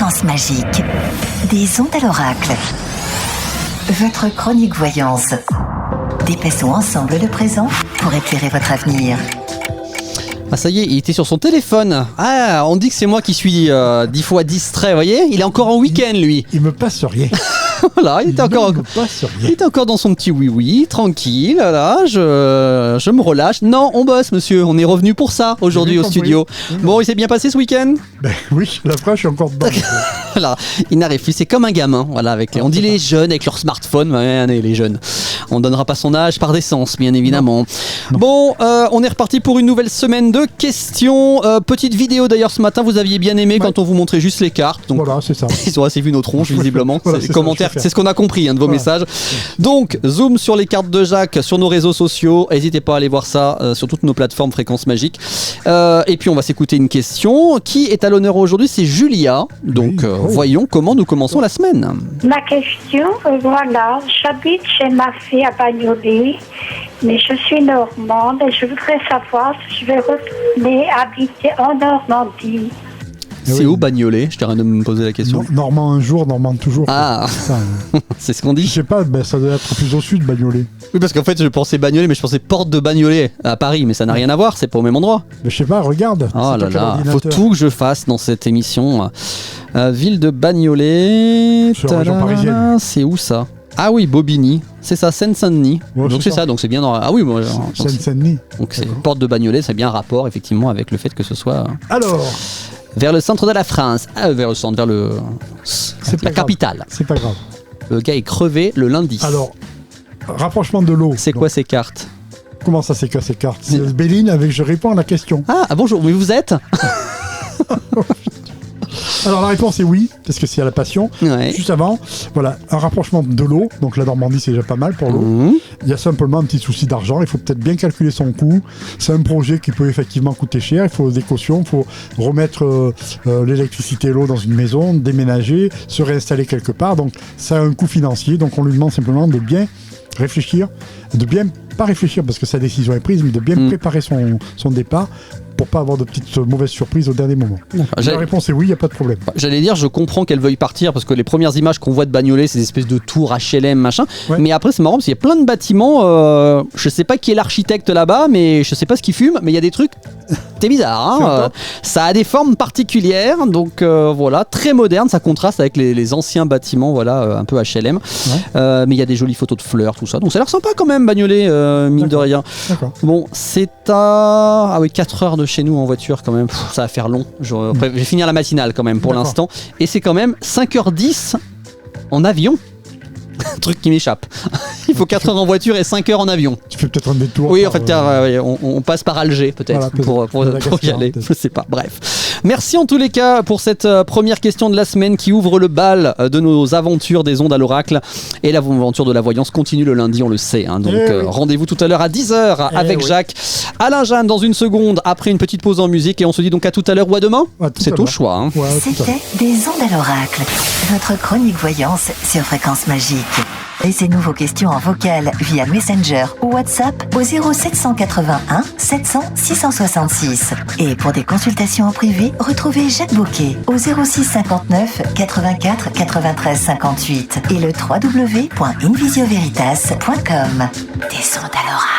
Fréquence magique. Des ondes à l'oracle. Votre chronique voyance. Dépassons ensemble le présent pour éclairer votre avenir. Ah ça y est, il était sur son téléphone. Ah, on dit que c'est moi qui suis 10 fois distrait, vous voyez. Il est encore en week-end, lui. Il me passe rien. Voilà, il était encore dans son petit oui-oui, tranquille, là, je me relâche. Non, on bosse, monsieur, on est revenu pour ça, aujourd'hui au studio. Bon, il s'est bien passé ce week-end ? Ben oui, la fois, je suis encore dedans. Voilà, il n'arrive plus, c'est comme un gamin, voilà, avec on dit les jeunes avec leur smartphone, ouais, les jeunes. On donnera pas son âge par décence, bien évidemment. Non. Bon, on est reparti pour une nouvelle semaine de questions. Petite vidéo d'ailleurs ce matin, vous aviez bien aimé quand on vous montrait juste les cartes. Donc, voilà, c'est ça. Ils ont assez vu nos tronches, visiblement. Voilà, les commentaires, c'est ce qu'on a compris de vos messages. Donc, zoom sur les cartes de Jacques sur nos réseaux sociaux. N'hésitez pas à aller voir ça sur toutes nos plateformes Fréquence Magique. Et puis, on va s'écouter une question. Qui est à l'honneur aujourd'hui ? C'est Julia. Donc, voyons comment nous commençons la semaine. Ma question, voilà, j'habite chez ma fille à Bagnolet, mais je suis normande et je voudrais savoir si je vais retourner habiter en Normandie. C'est où Bagnolet ? Je t'ai rien de me poser la question. Normand un jour, Normand toujours. Ah, c'est ce qu'on dit. Je sais pas, ça doit être plus au sud, Bagnolet. Oui, parce qu'en fait, je pensais Bagnolet, mais je pensais Porte de Bagnolet à Paris, mais ça n'a rien à voir, c'est pas au même endroit. Mais je sais pas, regarde. Oh là là, faut tout que je fasse dans cette émission. Ville de Bagnolet. C'est la région parisienne. C'est où ça ? Ah oui, Bobigny, c'est ça, Seine-Saint-Denis. Ouais, donc c'est ça, donc c'est bien dans... Ah oui, moi... Seine-Saint-Denis. Donc c'est Porte de Bagnolet, c'est bien rapport effectivement avec le fait que ce soit... Alors vers le centre de la France, vers le centre, vers le... la capitale. C'est pas grave. Le gars est crevé le lundi. Alors, rapprochement de l'eau. C'est quoi ces cartes ? Comment ça c'est quoi ces cartes ? C'est Béline avec je réponds à la question. Ah bonjour, mais vous êtes Alors la réponse est oui, parce que c'est à la passion. Ouais. Juste avant, voilà, un rapprochement de l'eau. Donc la Normandie, c'est déjà pas mal pour l'eau. Il y a simplement un petit souci d'argent. Il faut peut-être bien calculer son coût. C'est un projet qui peut effectivement coûter cher. Il faut des cautions. Il faut remettre l'électricité et l'eau dans une maison, déménager, se réinstaller quelque part. Donc ça a un coût financier. Donc on lui demande simplement de bien réfléchir, de bien, pas réfléchir parce que sa décision est prise, mais de bien préparer son départ pour pas avoir de petites mauvaises surprises au dernier moment. La réponse est oui, il n'y a pas de problème. J'allais dire, je comprends qu'elle veuille partir parce que les premières images qu'on voit de Bagnolet, c'est des espèces de tours HLM, machin. Ouais. Mais après, c'est marrant parce qu'il y a plein de bâtiments. Je sais pas qui est l'architecte là-bas, mais je sais pas ce qu'il fume, mais il y a des trucs. C'est bizarre, hein. Ça a des formes particulières, donc voilà, très moderne. Ça contraste avec les anciens bâtiments, voilà, un peu HLM. Ouais. Mais il y a des jolies photos de fleurs, tout ça. Donc ça a l'air sympa quand même, Bagnolet, mine de rien. D'accord. Bon, c'est à 4 heures de chez nous en voiture quand même. Ça va faire long. Je vais finir la matinale quand même pour l'instant. Et c'est quand même 5h10 en avion. Truc qui m'échappe. Il faut 4 heures en voiture et 5 heures en avion. Tu fais peut-être un détour. Oui, en fait, on passe par Alger peut-être pour y aller. Je sais pas. Bref. Merci en tous les cas pour cette première question de la semaine qui ouvre le bal de nos aventures des ondes à l'oracle. Et l'aventure de la voyance continue le lundi, on le sait. Hein. Donc rendez-vous tout à l'heure à 10h avec Jacques. Alain Jeanne dans une seconde après une petite pause en musique. Et on se dit donc à tout à l'heure ou à demain. C'est au choix. Hein. Ouais, c'était des ondes à l'oracle. Votre chronique voyance sur Fréquence Magique. Laissez-nous vos questions en vocal via Messenger ou WhatsApp au 0781 700 666. Et pour des consultations en privé, retrouvez Jacques Bouquet au 06 59 84 93 58 et le www.invisioveritas.com. Des ondes à l'oracle.